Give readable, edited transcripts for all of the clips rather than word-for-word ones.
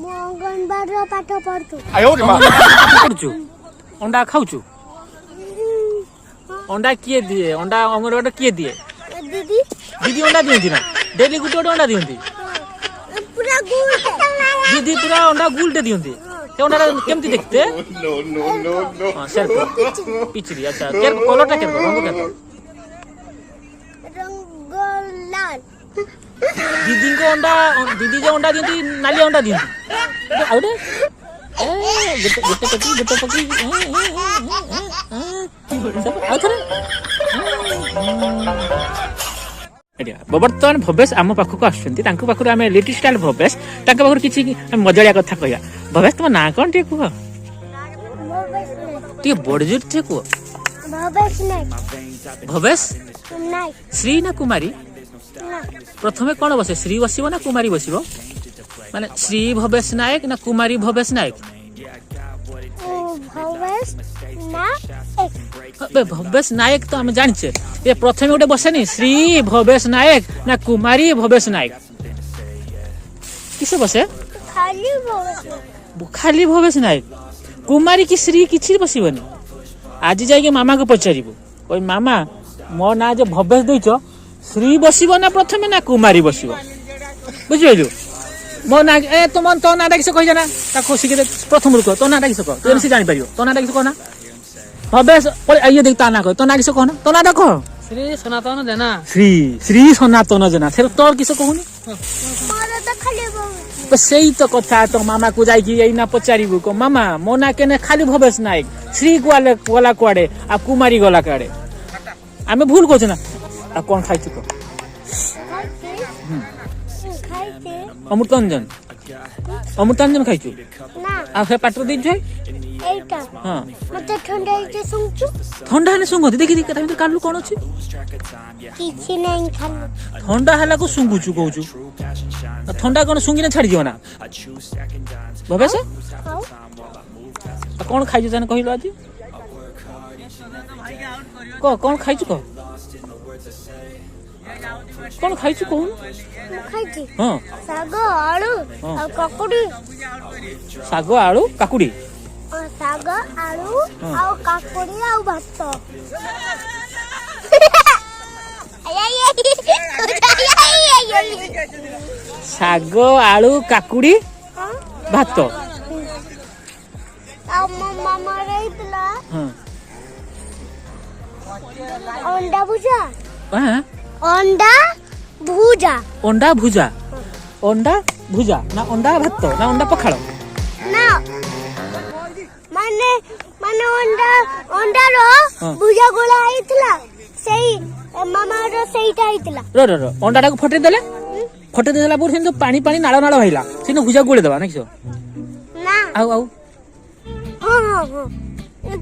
ମୁଁ ଅଙ୍ଗନବାଡ଼ିର ପାଠ ପଢୁଛୁ। ପଢୁଛୁ अंडा खाऊचु अंडा किए दिए अंडा अंगनवाड़ी किए दिए दीदी दीदी अंडा दियंती ना डेली गुटे गुटे अंडा दियंती पूरा गुल दीदी पूरा अंडा गुलटे दियंती ते अंडा केमती देखते नो नो नो नो हां सेल्फ पिचरी अच्छा केर कलरटा केर रंग केर रंग लाल दीदी को अंडा दीदी जो अंडा दियंती नाली अंडा दियंती आउडे गोटे पकी बर्तमान भवेश आम पाखक आसुँच आम लिटिल स्टाइल भवेश पाखर किसी मजाड़िया कथा कह भवेश तुम ना कौन टे कह टे बड़जोर टे कह भवेश श्री ना कुमारी प्रथमे कौन बसे श्री बसब ना कुमारी बसब माने श्री भवेश नायक ना कुमारी भवेश नायक भवेश नायक तो हम जाने ये प्रथम गोटे बसेनी श्री भवेश नायक ना कुमारी भवेश नायक किसे बसे खाली भवेश नायक कुमारी की श्री किसी बसबनी आज जाके मामा को पचारू कोई मामा मो ना जो भवेश देच श्री बसब ना प्रथम ना कुमारी बसब बुझिलु मो ना ए तुम तो ना किस कही जाना शिखे प्रथम रुक तो ना किस कह तू से जापर तो ना किस कहना भवेश ये देख ता ना कह तो ना किस कहना तो ना कह श्री सनातन जेना श्री श्री सनातन जेना से तोर किस कहूनी से तो कथा तो मामा को जाई ना पचारू को मामा मो ना के खाली भवेश नायक श्री गला कुआड़े आ कुमारी गला कुआड़े आम भूल कह ना आ कौन खाई कह अमृतांजन अमृतांजन खाइचु आ फे पाटर दी छै एटा हां मते ठंडा इते सुंचु ठंडा ने सुंगो देखि देखि कथा कालु कोन अछि किछि नहीं खालु ठंडा हला को सुंगुचु कहउचु ठंडा कोन सुंगी ने छाड़ी दियो ना भवेश आ कोन खाइचु जाने कहिलो आज कोन खाइचु को कोन खाइचु कहून खाइची हां साग आलू आ काकुडी साग आलू काकुडी साग आलू आ काकुडी आ भात साग आलू काकुडी भात आ मामा रहितला हां अंडा भुजा हां अंडा भुजा अंडा भुजा अंडा भुजा ना अंडा भात ना अंडा पखाଳ ना माने माने अंडा रो भुजा गोला आइतला सेई मामा रो सेईटा आइतला रो अंडा टाको फटे देले बुर से पानी पानी नाळ नाळ होइला सिनो भुजा गोळे देबा नाकिसो ना आउ हां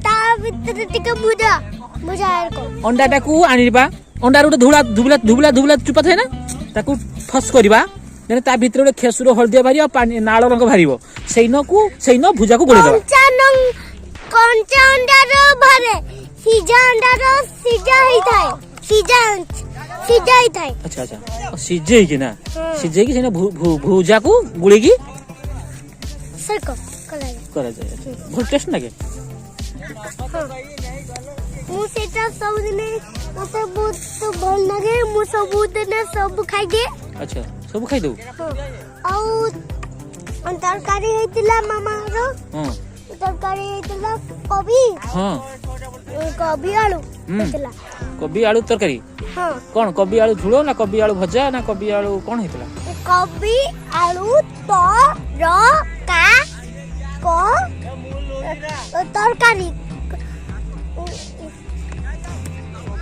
ता भीतर टिके भुजा को अंडा टाको आनिबा अंडा रो धुला धुबला धुबला धुबला चुपा थाए ना ताकू फस करबा देने ता भीतर रे खेसुरो हळदिया भारी आ पानी नाळ रंग भारीबो सेइनो भुजा को गोळे देबा कंचा अंडा रो भरे सीजा अंडा रो सीजा ही थाए सीजा ही थाए अच्छा सिजे की ना सिजे की सेना भुजा को गुळे की सरको करा जाय बहुत टेस्ट लागे मु सेटा सब दिने मते बहुत भल लागे मु सब दिने सब खाइ दे अच्छा सब खाइ दउ आउ तरकारी हेतिला मामा रो हां तरकारी हेतिला कभी हां कभी आलू हेतिला कभी आलू तरकारी हां कोन कभी आलू झुलो ना कभी आलू भजा ना कभी आलू कोन हेतिला कभी आलू तो रो का को तरकारी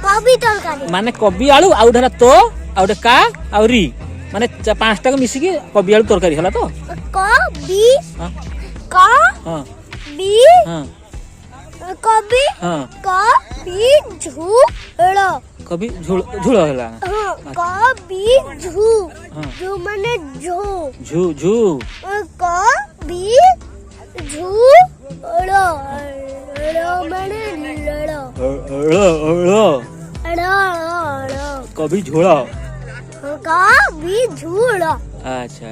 कभी तरकारी माने कभी आलू आउ धरा तो आउ का आउ री माने पांचटा को मिसी के कभी आलू तरकारी हला तो कभी हां का हां बी हां कभी हां कभी कभी झुलो हला हां कभी झू माने झू कभी झू माने कभी झोला कभी झूला अच्छा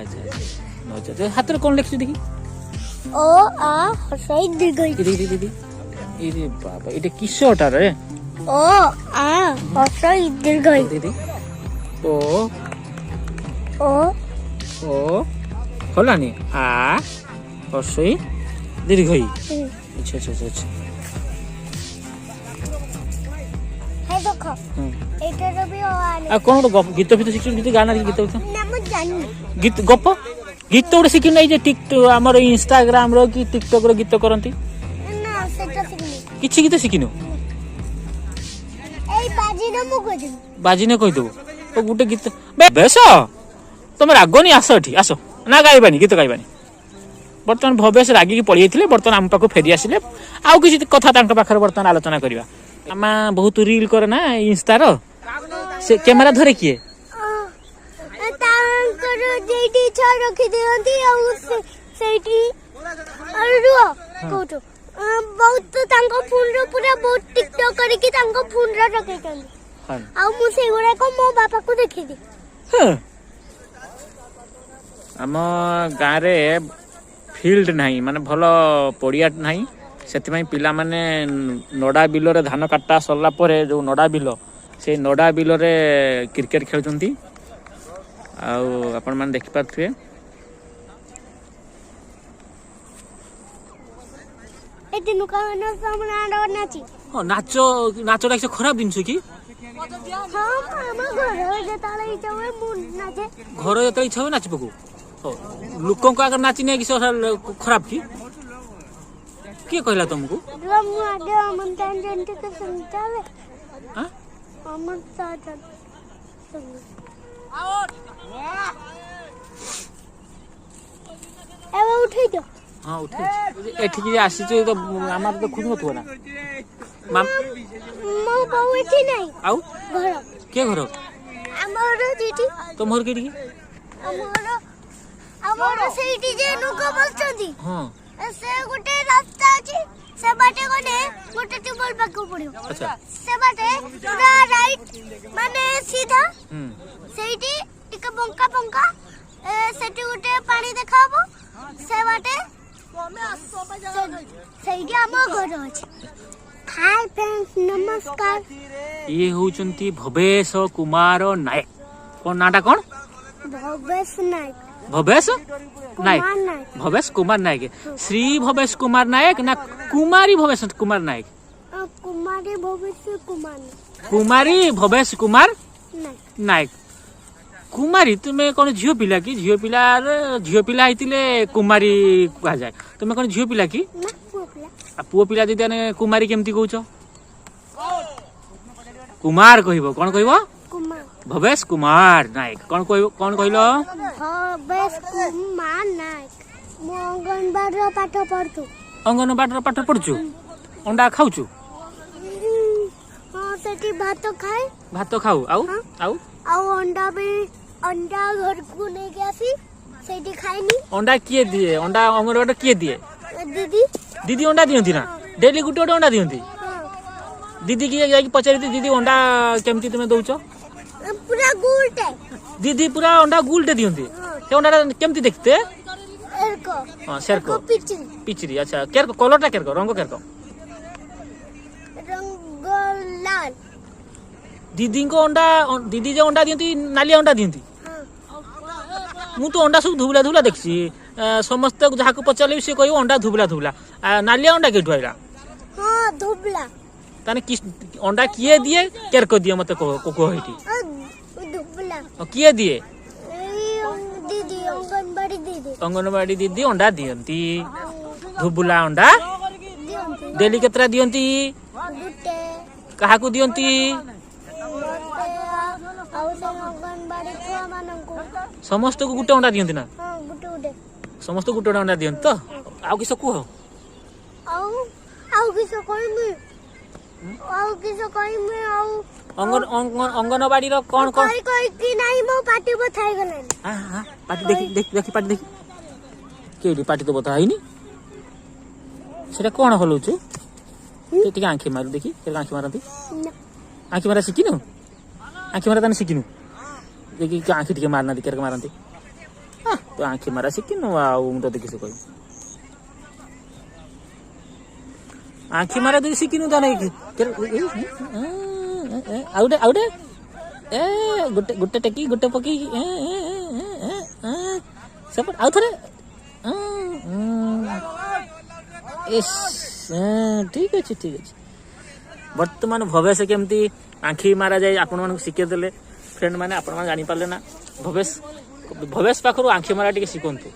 अच्छा हाथ में कौन लिखी देखी ओ आ हसई दीर्घई दीदी ये बाबा ये किसटा रे ओ आ हसई दीर्घई दीदी ओ ओ ओ हलानी आ हसई दीर्घई अच्छा अच्छा अच्छा हे देखो एटा भी ओ आने आ कौन गीत फित शिक्षण गीत गाना गीत ना मु जानी गीत गप गीत गोटे शिखी नहीं जे टिकटॉक आमर इंस्टाग्राम रो कि टिकटॉक रो गीत करंती ना सेटा सिखनी किछि गीत शिखिनु एई बाजी न मु कहि बाजी ने कहि दो तो गुटे गीत बेस तुम रागनी आस एठी आस ना गाइबानी गीत गाइबानी बर्तमान भवेश रागी की पड़ी जाइए बर्तमान आम पाक फेरी आसिले आउ किसी कथा तांका पाखर बर्तमान आलोचना करवा आमा बहुत रील करे ना इंस्टार से कैमेरा धरे किए तांकर जेटी छ रखि दियंती आ सेठी अरुआ कोटो बहुत तांको फोन रो पूरा बहुत टिकटॉक करके तांको फोन रो रखैतन हां आ मु से गुरा को मो बापा को देखि दी आम गाँ रे फील्ड नहीं माने भल पड़िया नहीं से पिला माने नडा बिल रे धान काटा सरला परे जो नडा बिल से नडा बिल रे क्रिकेट खेलुचंती आउ आपण माने देखि पाथुए ए दिनु का न सामने आडो नाची हां नाचो नाचोटा से खराब दिन कि हां मामा घर जे ताले इच्छा होय मु नाचे घर जत इच्छा हो नाच पकू लोकों को अगर नाची नहीं कि खराब की किए कहला तुमको मु आगे अमन तान जंते के संचाले हां अमन साजन एबे उठै दो हां उठे एठी की आसी तो आमार तो खुद मत होना माम मो बाऊ एठी नहीं आउ घर के घर हमर जीटी तुमर के हमर सेठी जे नुको बोलछंती हां से गोटे रास्ता अछि से बाटे कोने गोटे टेबल पाको पड़ियो अच्छा से बाटे पूरा राइट माने सीधा सेठी टिके बंका बंका सेठी गोटे पानी देखाबो से बाटे सेठी हमर घर अछि हाय फ्रेंड्स नमस्कार ये होचंती भवेश कुमार नायक कोन नाटा कोन भवेश नायक भवेश नायक भवेश कुमार नायक श्री भवेश कुमार नायक ना कुमारी भवेश कुमार नायक कुमारी भवेश कुमार कुमारी भवेश कुमार नायक नायक कुमारी तुम्हें कौन झील पिला की झील पिला होते कुमारी कह जाए तुम्हें कौन झील पिला की पुओ पिला दीदी कुमारी केमती कौच कुमार कहब कौन कहब भवेश कुमार नायक कौन कहल भवेश कुमार नायक मु अंगनबाड़ी पाठ पढ़तु अंगनबाड़ी पाठ पढ़छु अंडा खाऊछु हां सेठी भात खाए भात खाऊ आउ आउ आउ अंडा घर को नहीं गयासी सेठी खाइनी अंडा किए दिए अंडा अंगनबाड़ी किए दिए दीदी दीदी अंडा दियंती ना डेली गुटे गुटे अंडा दियंती दीदी की जाई पचारि दीदी अंडा केमती तुमे दउचो पूरा गुलटे दीदी पूरा अंडा गुलटे दियंती से अंडा केमती देखते एरको हां सेरको पिचरी अच्छा केरको कलरटा केरको रंग केरको रंग लाल दीदी को अंडा दीदी जो अंडा दियंती नाली अंडा दियंती मु तो अंडा सब धुबला धुबला देखछि समस्त जहा को पचाले से कहयो अंडा धुबला धुबला नाली अंडा केठु आइला हां धुबला ताने किस अंडा किए दिए केरको दिए मते को हेटी धुबला किए दिए दीदी अंगनबाड़ी दीदी अंडा दियंती धुबला अंडा डेली केतरा दियंती काहा को दियंती समस्त को गुटे अंडा दियंती ना समस्त गुटे अंडा दियंती तो आउ किस कुह आउ किस कोई में अंगनबाड़ी रो कोन कोन कोई की नहीं मो पार्टी बथाई गलन हां हां पार्टी देखी पार्टी देखी केडी पार्टी तो बताइनी सेटा कोन हलुछु टिके आंखी मारू देखी के आंखी मारती आंखी मारा सिकिनु आंखी मारा तने सिकिनु देखी के आंखी टिके मारना दिकर मारंती ତୁ ଆଖି ମାରା ଶିଖିନୁ ଆଉ ମୁଁ ତତେ କିଛି କହିବି ଆଖି ମାରା ଯଦି ଶିଖିନୁ ତାହେଲେ ଆଉ ଗୋଟେ ଗୋଟେ ଟେକି ଗୋଟେ ପକେଇକି ସେପଟ ଆଉ ଥରେ ଠିକ ଅଛି ବର୍ତ୍ତମାନ ଭବେଶ କେମିତି ଆଖି ମାରା ଯାଏ ଆପଣମାନଙ୍କୁ ଶିଖେଇ ଦେଲେ ଫ୍ରେଣ୍ଡ ମାନେ ଆପଣ ମାନେ ଜାଣିପାରିଲେ ନା ଭବେଶ ପାଖରୁ ଆଖି ମାରା ଟିକେ ଶିଖନ୍ତୁ।